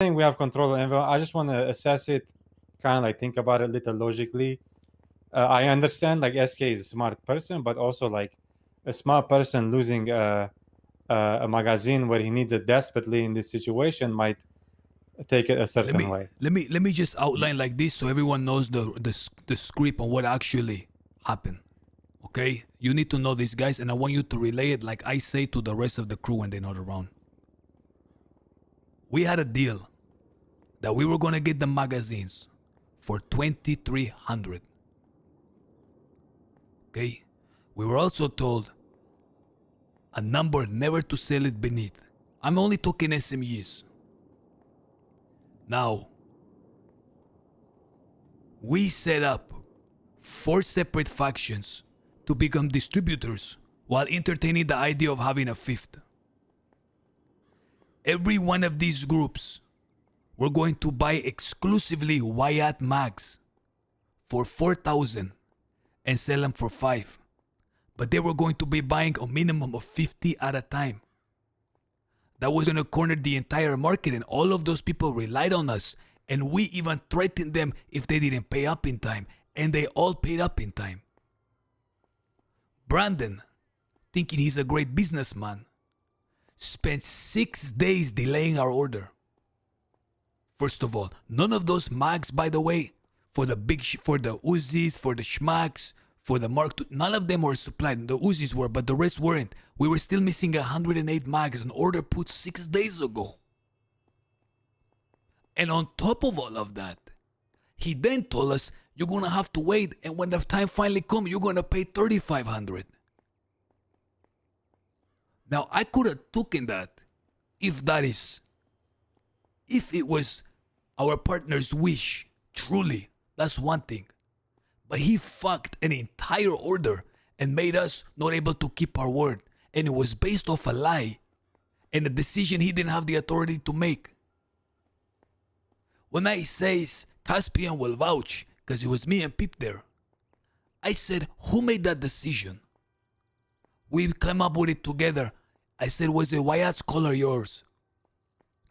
think we have control of the envelope. I just want to assess it, kind of like think about it a little logically. I understand like SK is a smart person, but also like a smart person losing a magazine where he needs it desperately in this situation might take it a certain way. Let me just outline like this so everyone knows the script on what actually happened. Okay, you need to know these guys, and I want you to relay it like I say to the rest of the crew when they're not around. We had a deal that we were gonna get the magazines for 2,300. Okay, we were also told a number never to sell it beneath. I'm only talking SMEs. Now, we set up 4 separate factions to become distributors while entertaining the idea of having a 5th. Every one of these groups were going to buy exclusively Wyatt mags for 4,000 and sell them for 5. But they were going to be buying a minimum of 50 at a time. That was going to corner the entire market, and all of those people relied on us, and we even threatened them if they didn't pay up in time, and they all paid up in time. Brandon, thinking he's a great businessman, spent 6 days delaying our order. First of all, none of those mags, by the way, for the for the Uzis, for the Schmags, for the Mark II, none of them were supplied. The Uzis were, but the rest weren't. We were still missing 108 mags, an order put 6 days ago. And on top of all of that, he then told us, you're going to have to wait, and when the time finally comes, you're going to pay 3,500. Now, I could have taken that if it was our partner's wish, truly, that's one thing. But he fucked an entire order and made us not able to keep our word. And it was based off a lie and a decision he didn't have the authority to make. When I says Caspian will vouch, because it was me and Pip there, I said, who made that decision? We came up with it together. I said, was it Wyatt's call or yours?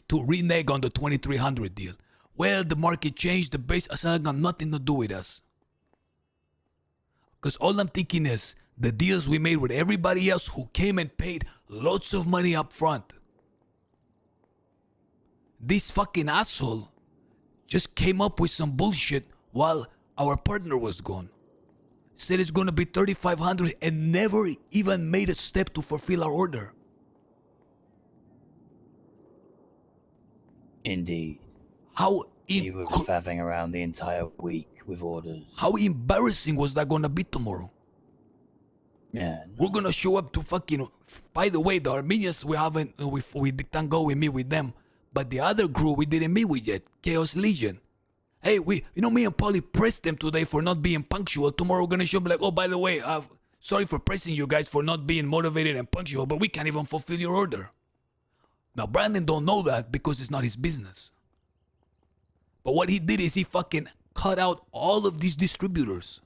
To renege on the 2,300 deal. Well, the market changed, the base. I said, it got nothing to do with us. Because all I'm thinking is the deals we made with everybody else who came and paid lots of money up front. This fucking asshole just came up with some bullshit while our partner was gone. Said it's gonna be 3,500 and never even made a step to fulfill our order. Indeed. How You were faffing around the entire week with orders. How embarrassing was that gonna be tomorrow? Yeah. We're gonna show up to fucking. By the way, the Armenians we haven't we didn't go. We meet with them, but the other group we didn't meet with yet. Chaos Legion. Hey, me and Polly pressed them today for not being punctual. Tomorrow we're gonna show up like, oh, by the way, sorry for pressing you guys for not being motivated and punctual, but we can't even fulfill your order. Now Brandon don't know that because it's not his business. But what he did is he fucking cut out all of these distributors.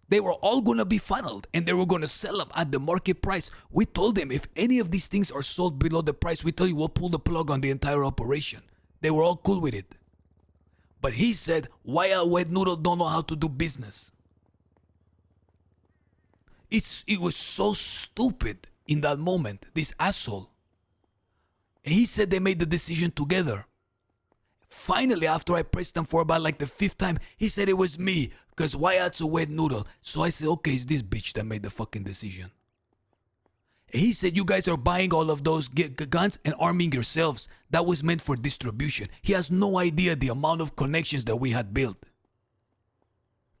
They were all going to be funneled and they were going to sell them at the market price. We told them if any of these things are sold below the price, we tell you we'll pull the plug on the entire operation. They were all cool with it. But he said, why a wet noodle don't know how to do business? It was so stupid in that moment, this asshole. And he said they made the decision together. Finally, after I pressed him for about like the 5th time, he said it was me, because Wyatt's a wet noodle. So I said, okay, it's this bitch that made the fucking decision. And he said, you guys are buying all of those guns and arming yourselves. That was meant for distribution. He has no idea the amount of connections that we had built.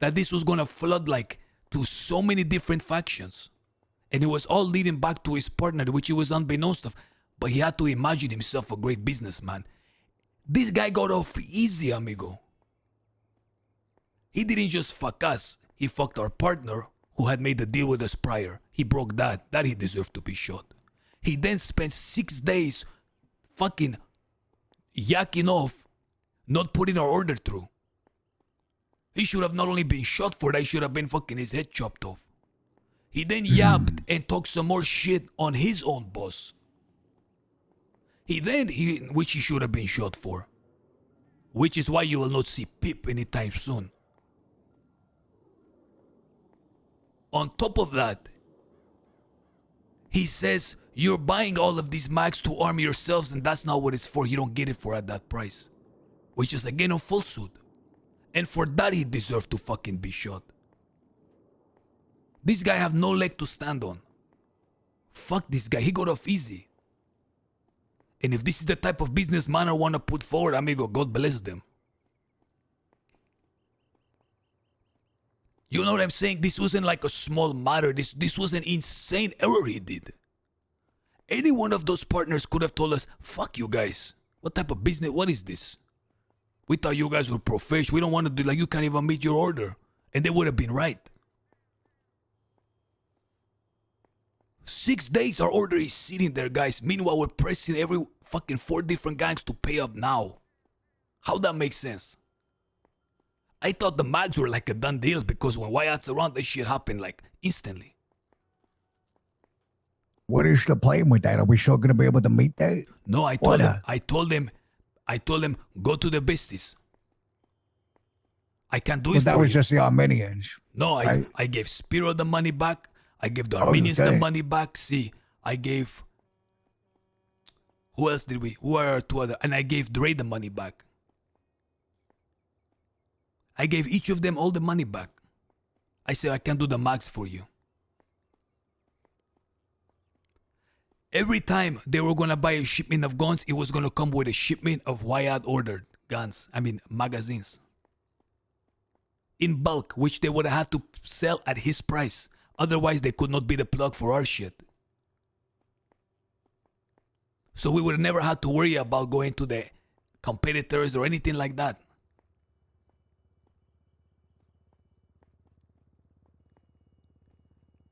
That this was going to flood like to so many different factions. And it was all leading back to his partner, which he was unbeknownst of. But he had to imagine himself a great businessman. This guy got off easy, amigo. He didn't just fuck us. He fucked our partner who had made the deal with us prior. He broke that. That he deserved to be shot. He then spent 6 days fucking yakking off, not putting our order through. He should have not only been shot for that, he should have been fucking his head chopped off. He then yapped and talked some more shit on his own boss. Which he should have been shot for. Which is why you will not see Pip anytime soon. On top of that, he says you're buying all of these mags to arm yourselves and that's not what it's for. You don't get it for at that price. Which is again a falsehood. And for that he deserved to fucking be shot. This guy have no leg to stand on. Fuck this guy, he got off easy. And if this is the type of businessman I want to put forward, amigo, God bless them. You know what I'm saying? This wasn't like a small matter. This was an insane error he did. Any one of those partners could have told us, fuck you guys. What type of business? What is this? We thought you guys were professional. We don't want to do like you can't even meet your order. And they would have been right. 6 days our order is sitting there, guys. Meanwhile, we're pressing every fucking 4 different gangs to pay up now. How that makes sense? I thought the mags were like a done deal because when Wyatt's around, this shit happened like instantly. What is the plan with that? Are we still going to be able to meet that? No, I told him, go to the business. I can't do it But that for was you. just the Armenians. No, right? I gave Spiro the money back. I gave the Armenians the okay. money back. See, I gave... Who else did we? Who are 2 other? And I gave Dre the money back. I gave each of them all the money back. I said, I can do the max for you. Every time they were going to buy a shipment of guns, it was going to come with a shipment of Wyatt ordered guns. I mean, magazines. In bulk, which they would have had to sell at his price. Otherwise, they could not be the plug for our shit. So we would have never had to worry about going to the competitors or anything like that.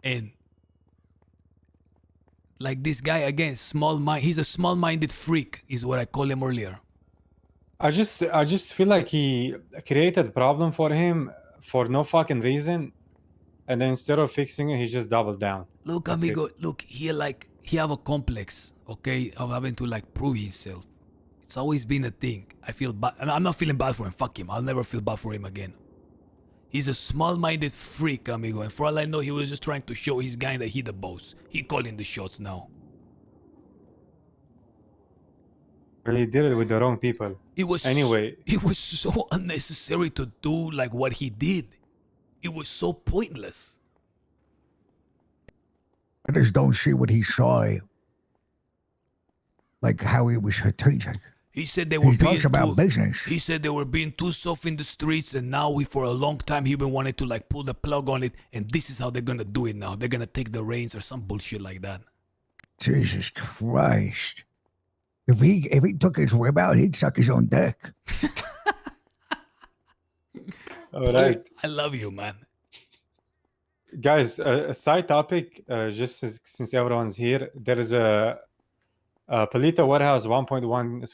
And like this guy again, he's a small-minded freak, is what I called him earlier. I just feel like he created a problem for him for no fucking reason, and then instead of fixing it, he just doubled down. Look, That's amigo, look, he have a complex, okay, of having to like prove himself. It's always been a thing. I feel bad, and I'm not feeling bad for him. Fuck him. I'll never feel bad for him again. He's a small-minded freak, amigo, and for all I know, he was just trying to show his guy that he the boss. He calling the shots now. He did it with the wrong people. It was so unnecessary to do like what he did. It was so pointless. I just don't see what he saw. Like how he was strategic. He said they were He being talks about business. He said they were being too soft in the streets, and now for a long time he been wanting to like pull the plug on it, and this is how they're gonna do it now. They're gonna take the reins or some bullshit like that. Jesus Christ. If he took his whip out, he'd suck his own dick. All right, I love you, man. guys. A side topic, just since everyone's here, there is a Polita warehouse 1.1